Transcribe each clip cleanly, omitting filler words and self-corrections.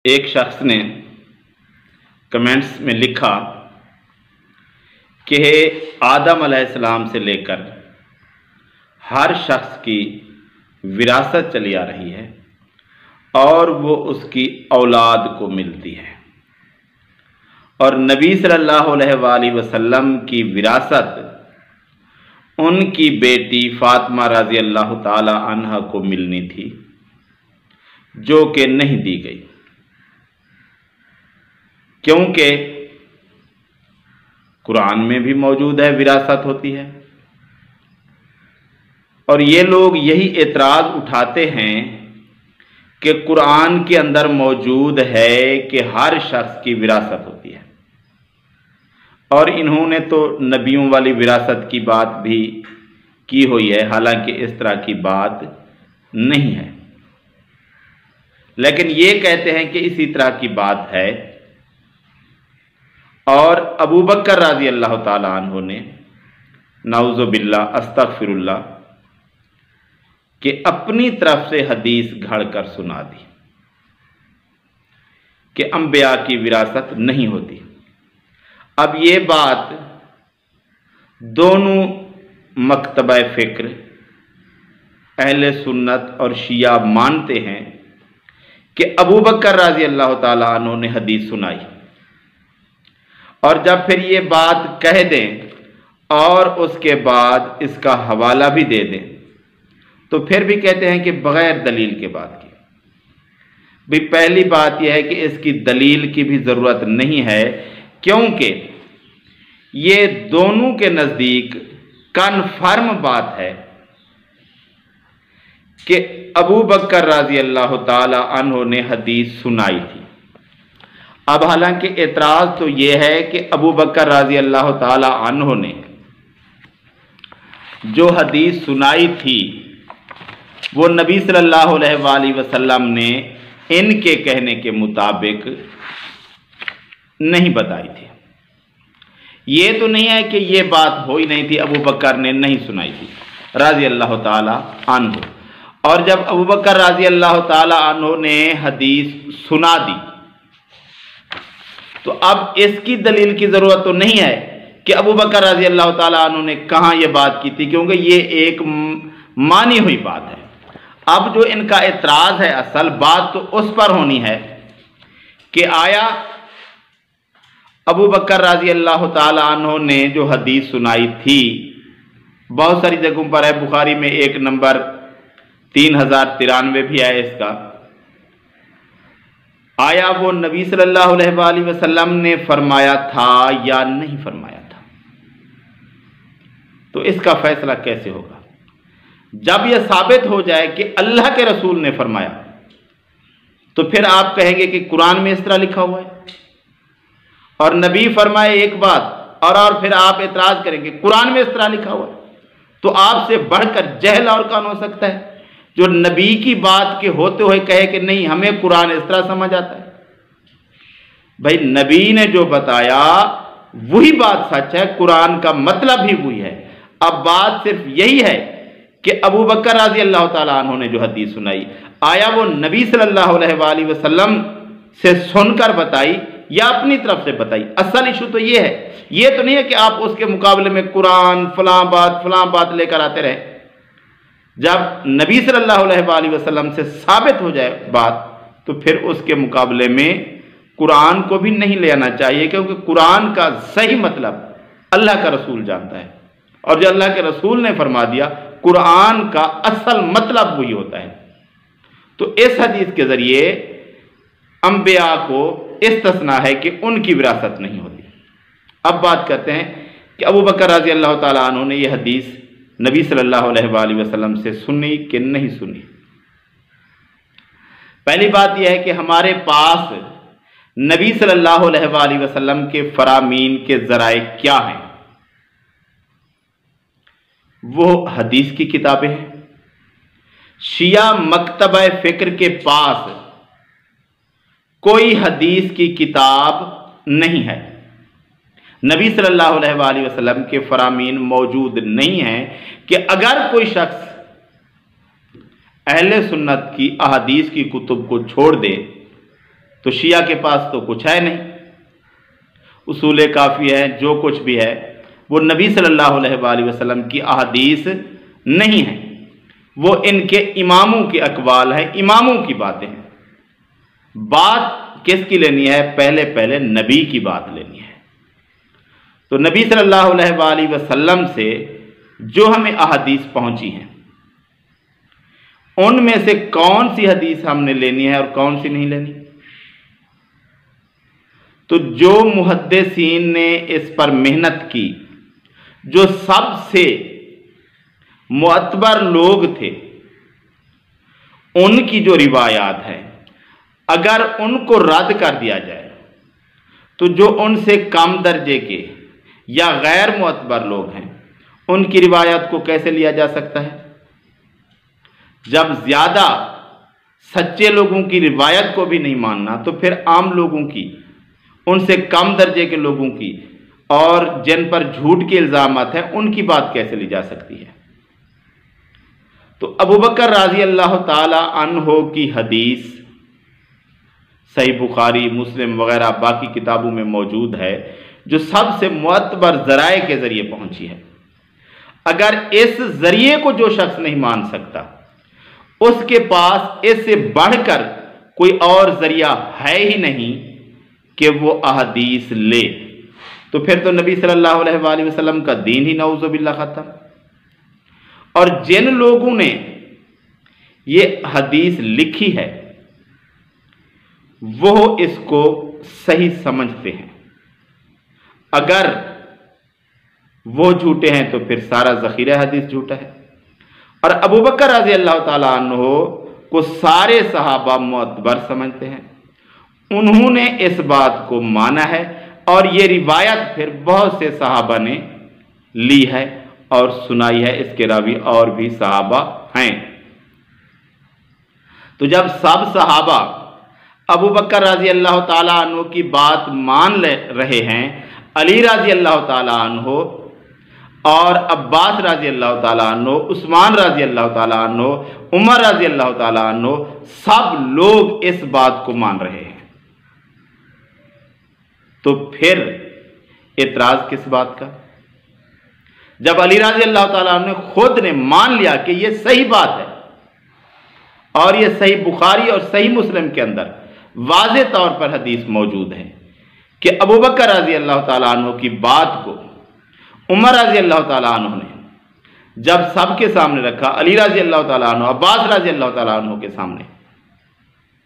ایک شخص نے کمنٹس میں لکھا کہ آدم علیہ السلام سے لے کر ہر شخص کی وراثت چلی آ رہی ہے اور وہ اس کی اولاد کو ملتی ہے، اور نبی صلی اللہ علیہ وآلہ وسلم کی وراثت ان کی بیٹی فاطمہ رضی اللہ تعالی عنہا کو ملنی تھی، جو کہ نہیں دی گئی، کیونکہ قرآن میں بھی موجود ہے وراثت ہوتی ہے، اور یہ لوگ یہی اعتراض اٹھاتے ہیں کہ قرآن کے اندر موجود ہے کہ ہر شخص کی وراثت ہوتی ہے، اور انہوں نے تو نبیوں والی وراثت کی بات بھی کی ہوئی ہے، حالانکہ اس طرح کی بات نہیں ہے، لیکن یہ کہتے ہیں کہ اسی طرح کی بات ہے۔ اور ابو بکر رضی اللہ تعالی عنہ نے نعوذ باللہ استغفر اللہ کہ اپنی طرف سے حدیث گھڑ کر سنا دی کہ انبیاء کی وراثت نہیں ہوتی۔ اب یہ بات دونوں مکتبہ فکر اہل سنت اور شیعہ مانتے ہیں کہ ابو بکر رضی اللہ تعالی عنہ نے حدیث سنائی، اور جب پھر یہ بات کہہ دیں اور اس کے بعد اس کا حوالہ بھی دے دیں تو پھر بھی کہتے ہیں کہ بغیر دلیل کے بات کی۔ بھی پہلی بات یہ ہے کہ اس کی دلیل کی بھی ضرورت نہیں ہے، کیونکہ یہ دونوں کے نزدیک کنفرم بات ہے کہ ابو بکر رضی اللہ تعالی عنہ نے حدیث سنائی تھی۔ اب حالانکہ اعتراض تو یہ ہے کہ ابو بکر رضی اللہ تعالی عنہ نے جو حدیث سنائی تھی وہ نبی صلی اللہ علیہ وآلہ وسلم نے ان کے کہنے کے مطابق نہیں بتائی تھی۔ یہ تو نہیں ہے کہ یہ بات ہوئی نہیں تھی، ابو بکر نے نہیں سنائی تھی رضی اللہ تعالی عنہ، اور جب ابو بکر رضی اللہ تعالی عنہ نے حدیث سنا دی تو اب اس کی دلیل کی ضرورت تو نہیں ہے کہ ابو بکر رضی اللہ تعالی عنہ نے کہاں یہ بات کی تھی، کیونکہ یہ ایک مانی ہوئی بات ہے۔ اب جو ان کا اعتراض ہے، اصل بات تو اس پر ہونی ہے کہ آیا ابو بکر رضی اللہ تعالی عنہ نے جو حدیث سنائی تھی، بہت ساری جگہوں پر ہے، بخاری میں ایک نمبر 3093 بھی ہے اس کا، آیا وہ نبی صلی اللہ علیہ وآلہ وسلم نے فرمایا تھا یا نہیں فرمایا تھا؟ تو اس کا فیصلہ کیسے ہوگا؟ جب یہ ثابت ہو جائے کہ اللہ کے رسول نے فرمایا تو پھر آپ کہیں گے کہ قرآن میں اس طرح لکھا ہوا ہے، اور نبی فرمائے ایک بات اور پھر آپ اعتراض کریں گے قرآن میں اس طرح لکھا ہوا ہے، تو آپ سے بڑھ کر جہل اور کون ہو سکتا ہے جو نبی کی بات کے ہوتے ہوئے کہے کہ نہیں ہمیں قرآن اس طرح سمجھ آتا ہے؟ بھائی نبی نے جو بتایا وہی بات سچ ہے، قرآن کا مطلب ہی وہی ہے۔ اب بات صرف یہی ہے کہ ابو بکر رضی اللہ تعالیٰ عنہ نے جو حدیث سنائی، آیا وہ نبی صلی اللہ علیہ وآلہ وسلم سے سن کر بتائی یا اپنی طرف سے بتائی؟ اصل ایشو تو یہ ہے، یہ تو نہیں ہے کہ آپ اس کے مقابلے میں قرآن فلاں بات لے کر آتے رہے۔ جب نبی صلی اللہ علیہ وآلہ وسلم سے ثابت ہو جائے بات تو پھر اس کے مقابلے میں قرآن کو بھی نہیں لے آنا چاہیے، کیونکہ قرآن کا صحیح مطلب اللہ کا رسول جانتا ہے، اور جو اللہ کے رسول نے فرما دیا قرآن کا اصل مطلب وہی ہوتا ہے۔ تو اس حدیث کے ذریعے انبیاء کو استثناء ہے کہ ان کی وراثت نہیں ہوتی۔ اب بات کرتے ہیں کہ ابو بکر رضی اللہ تعالیٰ عنہ نے یہ حدیث نبی صلی اللہ علیہ وآلہ وسلم سے سنی کہ نہیں سنی؟ پہلی بات یہ ہے کہ ہمارے پاس نبی صلی اللہ علیہ وآلہ وسلم کے فرامین کے ذرائع کیا ہیں؟ وہ حدیث کی کتابیں ہیں۔ شیعہ مکتبہ فکر کے پاس کوئی حدیث کی کتاب نہیں ہے، نبی صلی اللہ علیہ وآلہ وسلم کے فرامین موجود نہیں ہیں کہ اگر کوئی شخص اہل سنت کی احادیث کی کتب کو چھوڑ دے تو شیعہ کے پاس تو کچھ ہے نہیں، اصول کافی ہے، جو کچھ بھی ہے وہ نبی صلی اللہ علیہ وآلہ وسلم کی احادیث نہیں ہے، وہ ان کے اماموں کے اقوال ہیں، اماموں کی باتیں ہیں۔ بات کس کی لینی ہے؟ پہلے نبی کی بات لینی ہے۔ تو نبی صلی اللہ علیہ وآلہ وسلم سے جو ہمیں احادیث پہنچی ہیں ان میں سے کون سی حدیث ہم نے لینی ہے اور کون سی نہیں لینی؟ تو جو محدثین نے اس پر محنت کی، جو سب سے معتبر لوگ تھے، ان کی جو روایات ہیں اگر ان کو رد کر دیا جائے تو جو ان سے کم درجے کے یا غیر معتبر لوگ ہیں ان کی روایات کو کیسے لیا جا سکتا ہے؟ جب زیادہ سچے لوگوں کی روایت کو بھی نہیں ماننا تو پھر عام لوگوں کی، ان سے کم درجے کے لوگوں کی اور جن پر جھوٹ کے الزامات ہیں ان کی بات کیسے لی جا سکتی ہے؟ تو ابوبکر رضی اللہ تعالی عنہ کی حدیث صحیح بخاری، مسلم وغیرہ باقی کتابوں میں موجود ہے، جو سب سے معتبر ذرائع کے ذریعے پہنچی ہے۔ اگر اس ذریعے کو جو شخص نہیں مان سکتا، اس کے پاس اس سے بڑھ کر کوئی اور ذریعہ ہے ہی نہیں کہ وہ احادیث لے، تو پھر تو نبی صلی اللہ علیہ وآلہ وسلم کا دین ہی نعوذ باللہ ختم۔ اور جن لوگوں نے یہ حدیث لکھی ہے وہ اس کو صحیح سمجھتے ہیں، اگر وہ جھوٹے ہیں تو پھر سارا ذخیرہ حدیث جھوٹا ہے۔ اور ابوبکر رضی اللہ تعالیٰ عنہ کو سارے صحابہ معتبر سمجھتے ہیں، انہوں نے اس بات کو مانا ہے اور یہ روایت پھر بہت سے صحابہ نے لی ہے اور سنائی ہے، اس کے راوی اور بھی صحابہ ہیں۔ تو جب سب صحابہ ابوبکر رضی اللہ تعالیٰ عنہ کی بات مان رہے ہیں، علی رضی اللہ تعالیٰ عنہ اور عباس رضی اللہ تعالیٰ عنہ، عثمان رضی اللہ تعالیٰ عنہ، عمر رضی اللہ تعالیٰ عنہ، سب لوگ اس بات کو مان رہے ہیں، تو پھر اعتراض کس بات کا؟ جب علی رضی اللہ تعالیٰ عنہ خود نے مان لیا کہ یہ صحیح بات ہے اور یہ صحیح بخاری اور صحیح مسلم کے اندر واضح طور پر حدیث موجود ہے کہ ابوبکر رضی اللہ تعالیٰ عنہ کی بات کو عمر رضی اللہ تعالیٰ عنہ نے جب سب کے سامنے رکھا، علی رضی اللہ تعالیٰ عنہ، عباس رضی اللہ تعالیٰ عنہ کے سامنے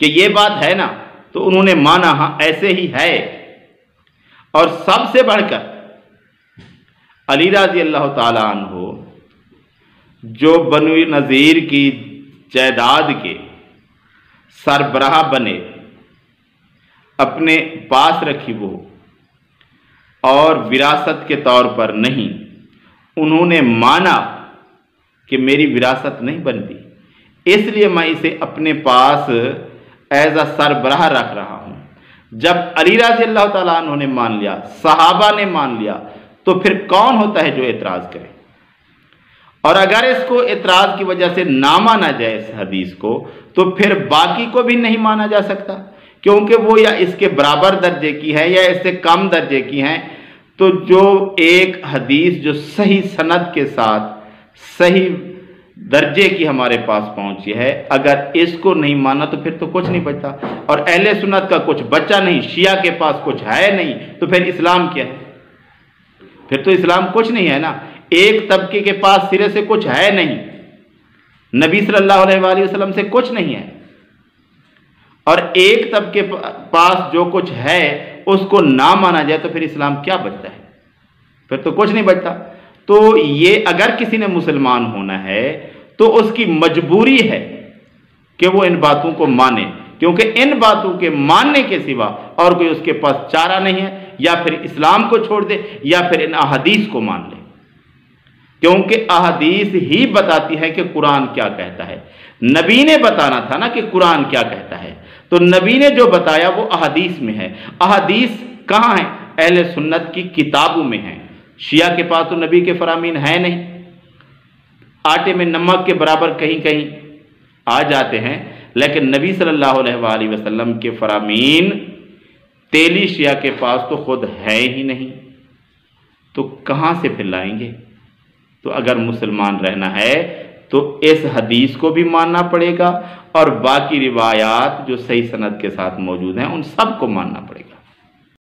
کہ یہ بات ہے نا، تو انہوں نے مانا ہاں ایسے ہی ہے۔ اور سب سے بڑھ کر علی رضی اللہ تعالیٰ عنہ جو بنو نذیر کی جائیداد کے سربراہ بنے، اپنے پاس رکھی وہ اور وراثت کے طور پر نہیں، انہوں نے مانا کہ میری وراثت نہیں بنتی، اس لیے میں اسے اپنے پاس ایز اے سربراہ رکھ رہا ہوں۔ جب علی رضی اللہ تعالیٰ عنہ نے مان لیا، صحابہ نے مان لیا، تو پھر کون ہوتا ہے جو اعتراض کرے؟ اور اگر اس کو اعتراض کی وجہ سے نہ مانا جائے اس حدیث کو، تو پھر باقی کو بھی نہیں مانا جا سکتا، کیونکہ وہ یا اس کے برابر درجے کی ہے یا اس سے کم درجے کی ہیں۔ تو جو ایک حدیث جو صحیح سند کے ساتھ صحیح درجے کی ہمارے پاس پہنچی ہے، اگر اس کو نہیں مانا تو پھر تو کچھ نہیں بچتا، اور اہل سنت کا کچھ بچا نہیں، شیعہ کے پاس کچھ ہے نہیں، تو پھر اسلام کیا ہے؟ پھر تو اسلام کچھ نہیں ہے نا۔ ایک طبقے کے پاس سرے سے کچھ ہے نہیں، نبی صلی اللہ علیہ وآلہ وسلم سے کچھ نہیں ہے، اور ایک طبقے پاس جو کچھ ہے اس کو نہ مانا جائے تو پھر اسلام کیا بچتا ہے؟ پھر تو کچھ نہیں بچتا۔ تو یہ اگر کسی نے مسلمان ہونا ہے تو اس کی مجبوری ہے کہ وہ ان باتوں کو مانے، کیونکہ ان باتوں کے ماننے کے سوا اور کوئی اس کے پاس چارہ نہیں ہے، یا پھر اسلام کو چھوڑ دے یا پھر ان احادیث کو مان لے، کیونکہ احادیث ہی بتاتی ہے کہ قرآن کیا کہتا ہے۔ نبی نے بتانا تھا نا کہ قرآن کیا کہتا ہے، تو نبی نے جو بتایا وہ احادیث میں ہے۔ احادیث کہاں ہیں؟ اہل سنت کی کتابوں میں ہیں۔ شیعہ کے پاس تو نبی کے فرامین ہے نہیں، آٹے میں نمک کے برابر کہیں کہیں آ جاتے ہیں، لیکن نبی صلی اللہ علیہ وآلہ وسلم کے فرامین تیلی شیعہ کے پاس تو خود ہے ہی نہیں، تو کہاں سے پھر لائیں گے؟ تو اگر مسلمان رہنا ہے تو اس حدیث کو بھی ماننا پڑے گا، اور باقی روایات جو صحیح سند کے ساتھ موجود ہیں ان سب کو ماننا پڑے گا۔